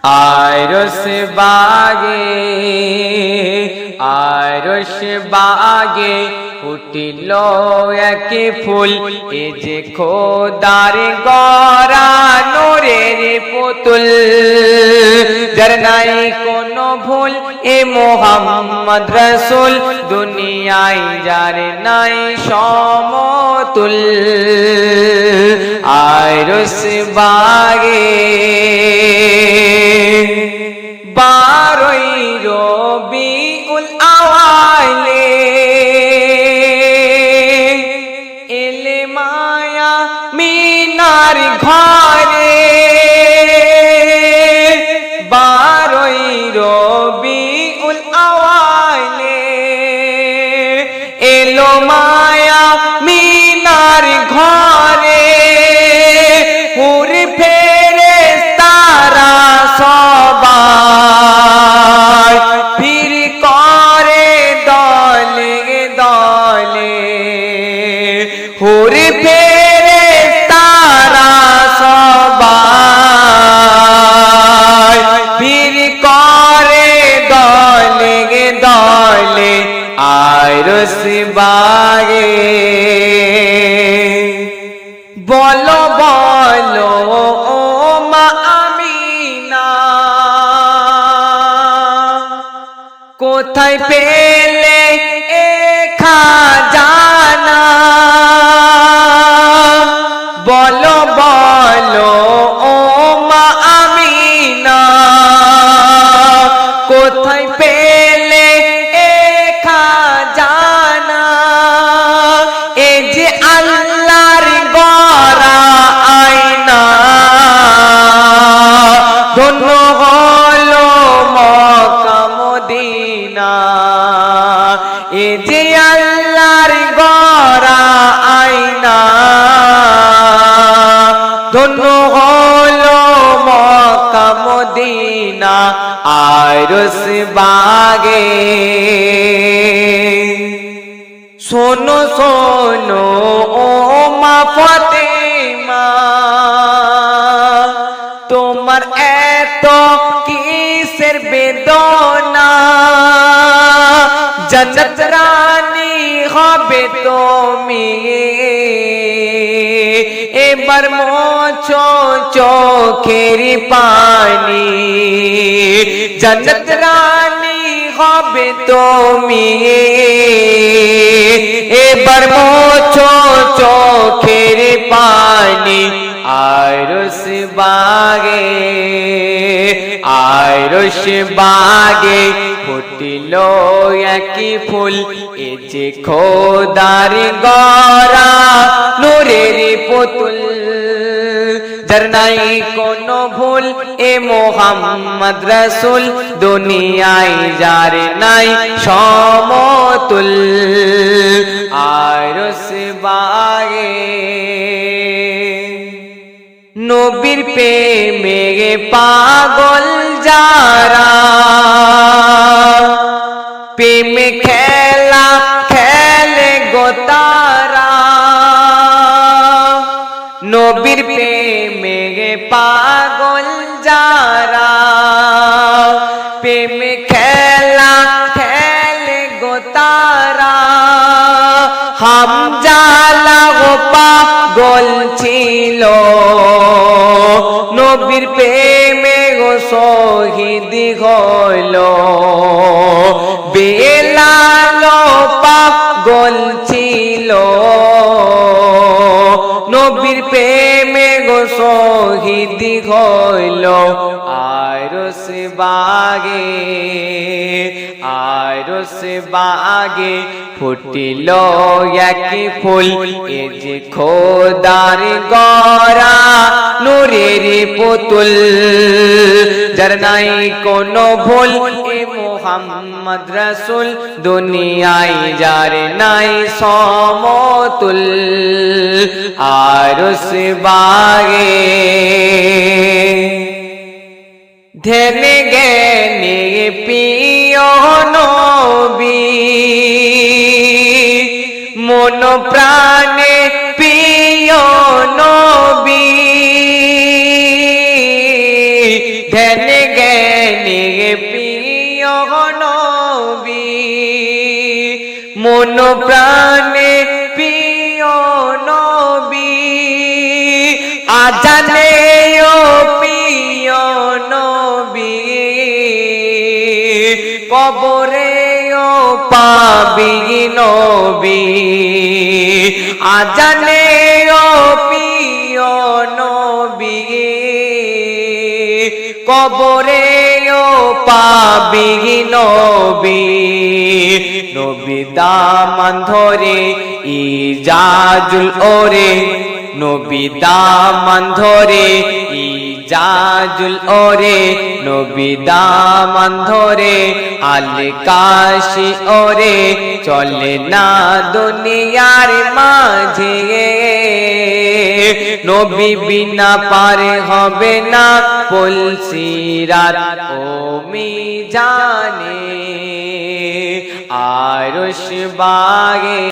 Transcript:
আরশ বাগে ফুটিল এক ফুল, এ যে খোদার গড়া নূরের পুতুল। যার নাই কোনো ভুল এ মোহাম্মদ রসুল, দুনিয়ায় যার নাই সমতুল। আরশ বাগে 12ই রবিউল আওয়ালে এলে মায়া মিনার ঘরে। 12ই রবিউল আওয়ালে এলো মায়া মিনার ঘরে। হুর ফেরেশতারা সবাই ভিড় করে দলে দলে। হুর ফেরেশতারা সবাই ভিড় করে দলে দলে। আরশ বাগে বলো বলো ও মা আমিনা, কোথায় পেলে এ খাজানা? বলো বলো ও মা আমিনা, কোথায় পেলে এ খাজানা? এ যে আল্লাহর গড়া আয়না, ধন্য হলো মক্কা মদিনা। এ যে আল্লাহর গড়া আয়না, ধন্য হলো মক্কা মদিনা। আরশ বাগে শোনো শোনো ও মা ফাতেমা, তোমার এত কিসের বেদনা? জান্নাত রানী হবে তুমি, এবার মোছো চোখের পানি। জান্নাত রানী হবে তুমি, এবার মোছো চোখের পানি। আরশ বাগে ফুটিল এক ফুল, এ যে খোদার গড়া নূরের পুতুল। যার নাই কোনো ভুল এ মোহাম্মদ রসুল, দুনিয়ায় যার নাই সমতুল। আরশ বাগে নবীর প্রেমে পাগল যারা, প্রেমে খেলা খেলে গো তারা। নবীর প্রেমে পাগল যারা, প্রেমে খেলা খেলে গো তারা। হামজালা গো পাগল ছিল, নবীর প্রেমে গো শহীদ হইল। বেলাল পাগল ছিল, নবীর প্রেমে গো শহীদ হইল। আরশ বাগে ফুটিল এক ফুল, এ যে খোদার গড়া নূরের পুতুল। যার নাই কোনো ভুল এ মোহাম্মদ রসুল, দুনিয়ায় যার নাই সমতুল। আরশ বাগে ধ্যানে জ্ঞানে প্রিয় নবী, মন প্রাণে প্রিয় নবী। ধ্যান জ্ঞানে প্রিয় নবী মন প্রাণে প্রিয় নবী আজানে ও প্রিয় নবী কবরে ও পাবি নবী আজানে ও প্রিয় নবী কবরে ও পাবি নবী নবী দামান ধরে ইজাজুল ওরে নবী দামান ধরে ইজাজুল ওরে নবী দামান ধরে আল কাশি ওরে চলে না দুনিয়ার মাঝে নবী বিনা পার হবে না পুলসিরাত ও মিজানে আরশ বাগে